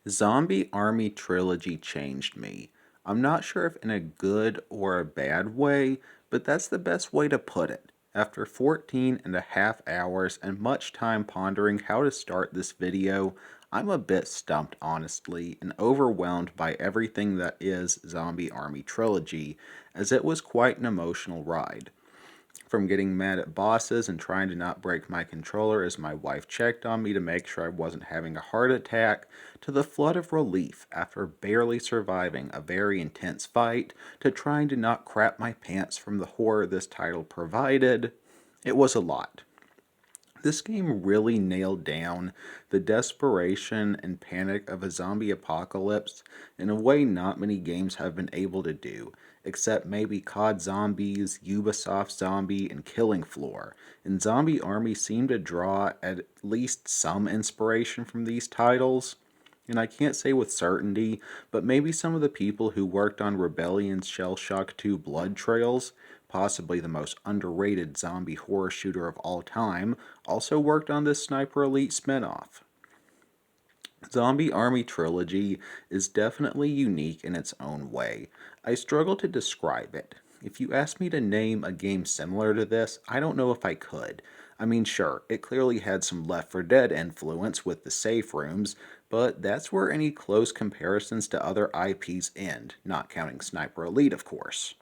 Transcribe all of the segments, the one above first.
Zombie Army Trilogy changed me. I'm not sure if in a good or a bad way, but that's the best way to put it. After 14 and a half hours and much time pondering how to start this video, I'm a bit stumped honestly and overwhelmed by everything that is Zombie Army Trilogy, as it was quite an emotional ride. From getting mad at bosses and trying to not break my controller as my wife checked on me to make sure I wasn't having a heart attack, to the flood of relief after barely surviving a very intense fight, to trying to not crap my pants from the horror this title provided, it was a lot. This game really nailed down the desperation and panic of a zombie apocalypse in a way not many games have been able to do, except maybe COD Zombies, Ubisoft Zombie, and Killing Floor. And Zombie Army seemed to draw at least some inspiration from these titles. And I can't say with certainty, but maybe some of the people who worked on Rebellion's Shell Shock 2 Blood Trails, possibly the most underrated zombie horror shooter of all time, also worked on this Sniper Elite spinoff. Zombie Army Trilogy is definitely unique in its own way. I struggle to describe it. If you ask me to name a game similar to this, I don't know if I could. I mean, sure, it clearly had some Left 4 Dead influence with the safe rooms, but that's where any close comparisons to other IPs end, not counting Sniper Elite, of course.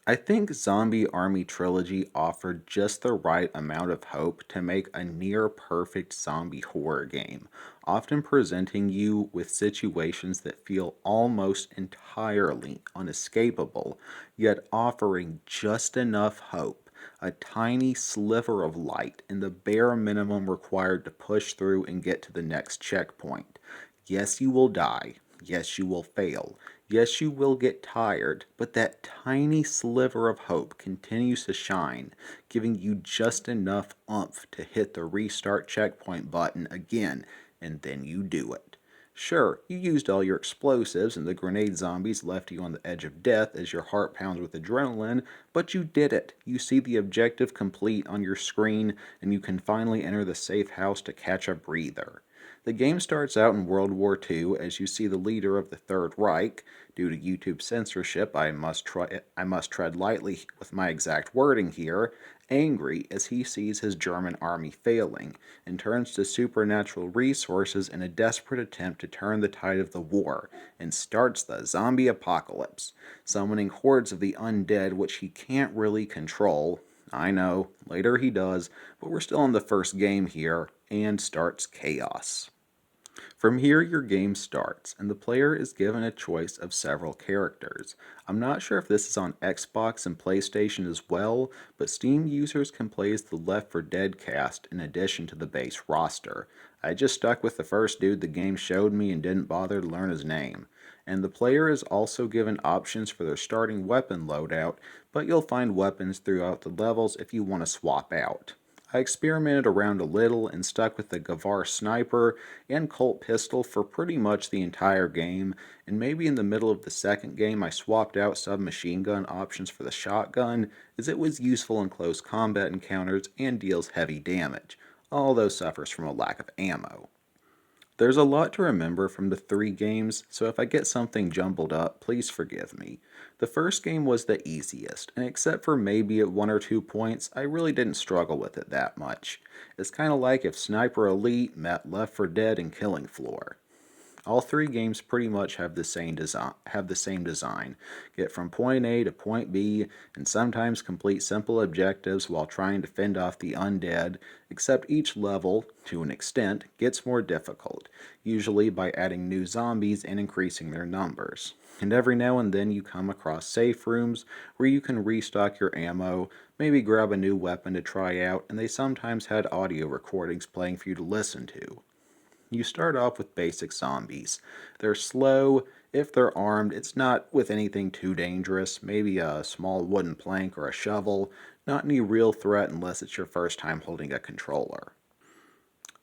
I think Zombie Army Trilogy offered just the right amount of hope to make a near perfect zombie horror game, often presenting you with situations that feel almost entirely unescapable, yet offering just enough hope, a tiny sliver of light, and the bare minimum required to push through and get to the next checkpoint. Yes, you will die. Yes, you will fail. Yes, you will get tired, but that tiny sliver of hope continues to shine, giving you just enough oomph to hit the restart checkpoint button again, and then you do it. Sure, you used all your explosives and the grenade zombies left you on the edge of death as your heart pounds with adrenaline, but you did it. You see the objective complete on your screen, and you can finally enter the safe house to catch a breather. The game starts out in World War II as you see the leader of the Third Reich. Due to YouTube censorship, I must tread lightly with my exact wording here, angry as he sees his German army failing, and turns to supernatural resources in a desperate attempt to turn the tide of the war, and starts the zombie apocalypse, summoning hordes of the undead which he can't really control. I know, later he does, but we're still in the first game here, and starts chaos. From here, your game starts, and the player is given a choice of several characters. I'm not sure if this is on Xbox and PlayStation as well, but Steam users can play as the Left 4 Dead cast in addition to the base roster. I just stuck with the first dude the game showed me and didn't bother to learn his name. And the player is also given options for their starting weapon loadout, but you'll find weapons throughout the levels if you want to swap out. I experimented around a little and stuck with the Gavar sniper and Colt pistol for pretty much the entire game, and maybe in the middle of the second game I swapped out submachine gun options for the shotgun, as it was useful in close combat encounters and deals heavy damage, although suffers from a lack of ammo. There's a lot to remember from the three games, so if I get something jumbled up, please forgive me. The first game was the easiest, and except for maybe at 1 or 2 points, I really didn't struggle with it that much. It's kinda like if Sniper Elite met Left 4 Dead and Killing Floor. All three games pretty much have the same design. Get from point A to point B, and sometimes complete simple objectives while trying to fend off the undead, except each level, to an extent, gets more difficult, usually by adding new zombies and increasing their numbers. And every now and then you come across safe rooms where you can restock your ammo, maybe grab a new weapon to try out, and they sometimes had audio recordings playing for you to listen to. You start off with basic zombies. They're slow. If they're armed, it's not with anything too dangerous, maybe a small wooden plank or a shovel, not any real threat unless it's your first time holding a controller.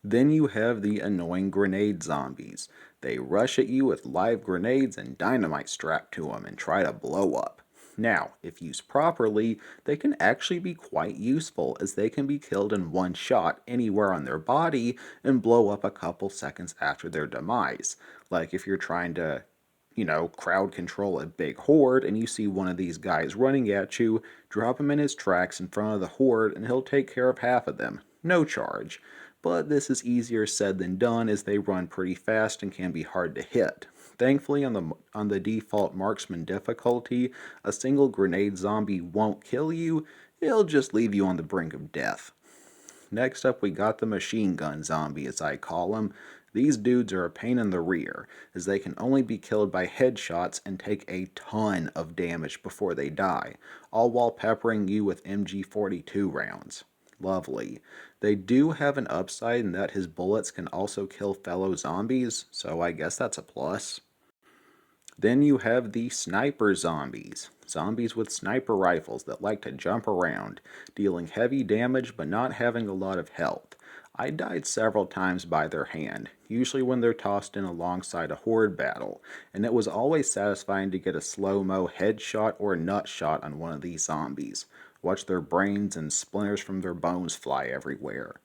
Then you have the annoying grenade zombies. They rush at you with live grenades and dynamite strapped to them and try to blow up. Now, if used properly, they can actually be quite useful as they can be killed in one shot anywhere on their body and blow up a couple seconds after their demise. Like if you're trying to, crowd control a big horde and you see one of these guys running at you, drop him in his tracks in front of the horde and he'll take care of half of them. No charge. But this is easier said than done as they run pretty fast and can be hard to hit. Thankfully, on the default marksman difficulty, a single grenade zombie won't kill you, it'll just leave you on the brink of death. Next up, we got the machine gun zombie, as I call them. These dudes are a pain in the rear, as they can only be killed by headshots and take a ton of damage before they die, all while peppering you with MG42 rounds. Lovely. They do have an upside in that his bullets can also kill fellow zombies, so I guess that's a plus. Then you have the sniper zombies. Zombies with sniper rifles that like to jump around, dealing heavy damage but not having a lot of health. I died several times by their hand, usually when they're tossed in alongside a horde battle, and it was always satisfying to get a slow-mo headshot or nut shot on one of these zombies. Watch their brains and splinters from their bones fly everywhere.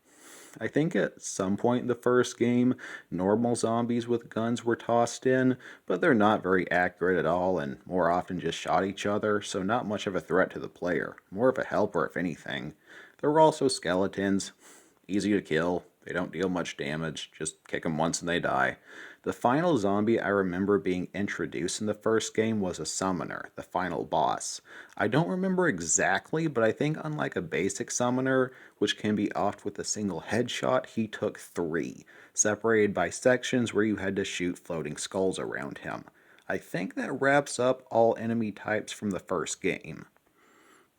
I think at some point in the first game, normal zombies with guns were tossed in, but they're not very accurate at all and more often just shot each other, so not much of a threat to the player. More of a helper, if anything. There were also skeletons. Easy to kill. They don't deal much damage. Just kick them once and they die. The final zombie I remember being introduced in the first game was a summoner, the final boss. I don't remember exactly, but I think unlike a basic summoner, which can be offed with a single headshot, he took 3, separated by sections where you had to shoot floating skulls around him. I think that wraps up all enemy types from the first game.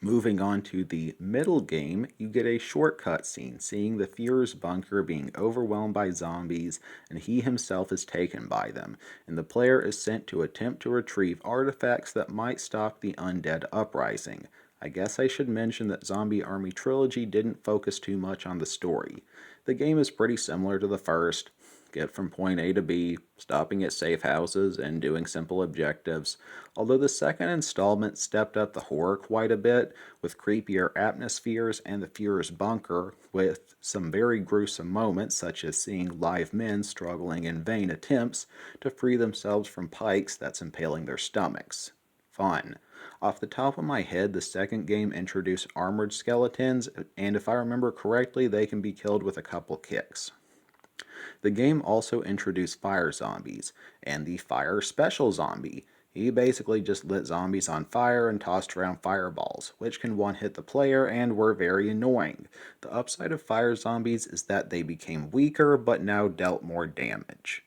Moving on to the middle game, you get a short cutscene seeing the Führer's bunker being overwhelmed by zombies and he himself is taken by them, and the player is sent to attempt to retrieve artifacts that might stop the undead uprising. I guess I should mention that Zombie Army Trilogy didn't focus too much on the story. The game is pretty similar to the first. Get from point A to B, stopping at safe houses, and doing simple objectives, although the second installment stepped up the horror quite a bit, with creepier atmospheres and the Führer's bunker, with some very gruesome moments such as seeing live men struggling in vain attempts to free themselves from pikes that's impaling their stomachs. Fun. Off the top of my head, the second game introduced armored skeletons, and if I remember correctly, they can be killed with a couple kicks. The game also introduced fire zombies, and the fire special zombie. He basically just lit zombies on fire and tossed around fireballs, which can one-hit the player and were very annoying. The upside of fire zombies is that they became weaker but now dealt more damage.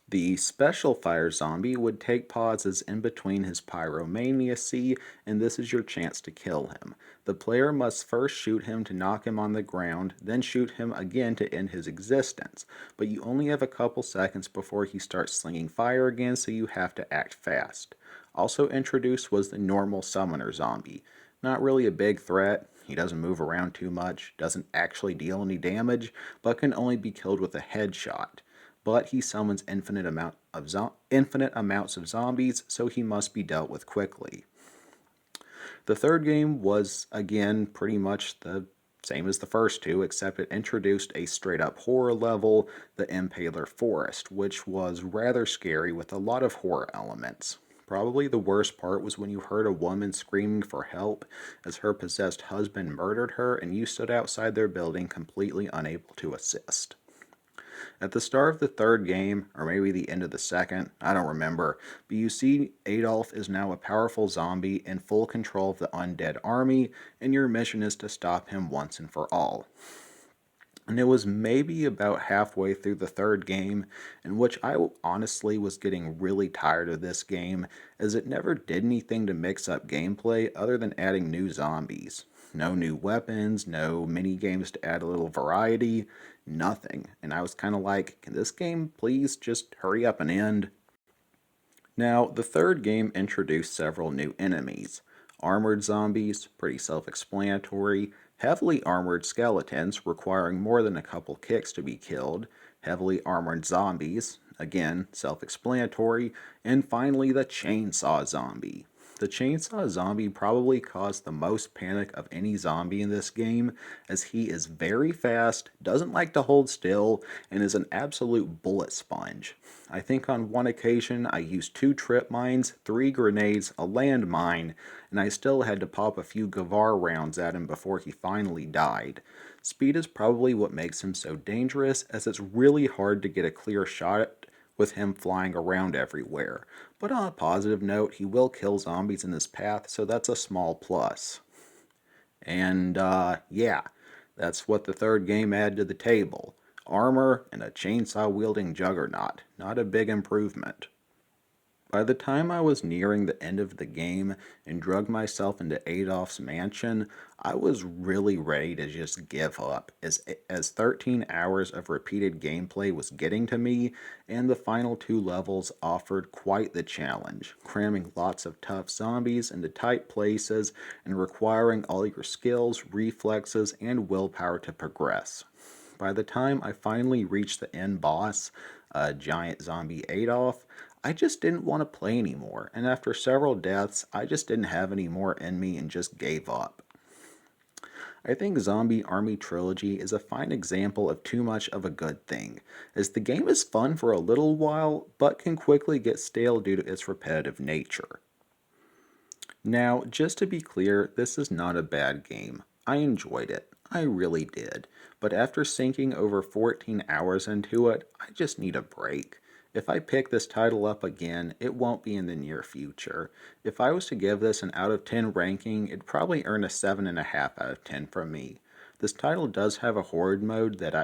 The special fire zombie would take pauses in between his pyromaniacy, and this is your chance to kill him. The player must first shoot him to knock him on the ground, then shoot him again to end his existence, but you only have a couple seconds before he starts slinging fire again, so you have to act fast. Also introduced was the normal summoner zombie. Not really a big threat. He doesn't move around too much, doesn't actually deal any damage, but can only be killed with a headshot. But he summons infinite amounts of zombies, so he must be dealt with quickly. The third game was, again, pretty much the same as the first two, except it introduced a straight-up horror level, the Impaler Forest, which was rather scary with a lot of horror elements. Probably the worst part was when you heard a woman screaming for help as her possessed husband murdered her and you stood outside their building completely unable to assist. At the start of the third game, or maybe the end of the second, I don't remember, but you see Adolf is now a powerful zombie in full control of the undead army, and your mission is to stop him once and for all. And it was maybe about halfway through the third game, in which I honestly was getting really tired of this game, as it never did anything to mix up gameplay other than adding new zombies. No new weapons, no mini games to add a little variety, nothing. And I was kind of like, can this game please just hurry up and end? Now, the third game introduced several new enemies. Armored zombies, pretty self-explanatory. Heavily armored skeletons, requiring more than a couple kicks to be killed. Heavily armored zombies, again, self-explanatory. And finally, the chainsaw zombie. The chainsaw zombie probably caused the most panic of any zombie in this game, as he is very fast, doesn't like to hold still, and is an absolute bullet sponge. I think on one occasion I used 2 trip mines, 3 grenades, a landmine, and I still had to pop a few Gavar rounds at him before he finally died. Speed is probably what makes him so dangerous, as it's really hard to get a clear shot with him flying around everywhere. But on a positive note, he will kill zombies in his path, so that's a small plus. And, yeah, that's what the third game added to the table. Armor and a chainsaw wielding juggernaut. Not a big improvement. By the time I was nearing the end of the game and drug myself into Adolf's mansion, I was really ready to just give up, as 13 hours of repeated gameplay was getting to me, and the final 2 levels offered quite the challenge, cramming lots of tough zombies into tight places and requiring all your skills, reflexes, and willpower to progress. By the time I finally reached the end boss, giant zombie Adolf, I just didn't want to play anymore, and after several deaths, I just didn't have any more in me and just gave up. I think Zombie Army Trilogy is a fine example of too much of a good thing, as the game is fun for a little while, but can quickly get stale due to its repetitive nature. Now, just to be clear, this is not a bad game. I enjoyed it. I really did. But after sinking over 14 hours into it, I just need a break. If I pick this title up again, it won't be in the near future. If I was to give this an out of 10 ranking, it'd probably earn a 7.5 out of 10 from me. This title does have a horde mode that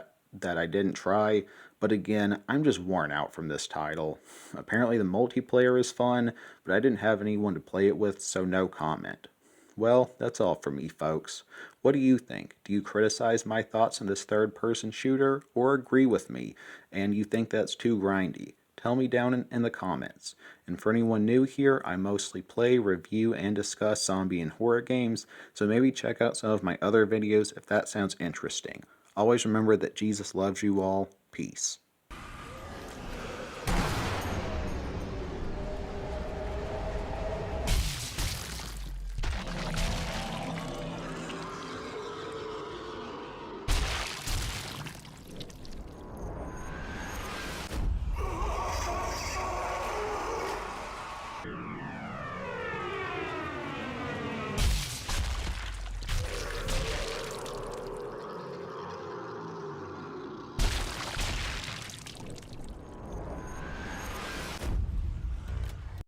I didn't try, but again, I'm just worn out from this title. Apparently the multiplayer is fun, but I didn't have anyone to play it with, so no comment. Well, that's all from me, folks. What do you think? Do you criticize my thoughts on this third-person shooter, or agree with me, and you think that's too grindy? Tell me down in the comments. And for anyone new here, I mostly play, review, and discuss zombie and horror games, so maybe check out some of my other videos if that sounds interesting. Always remember that Jesus loves you all. Peace.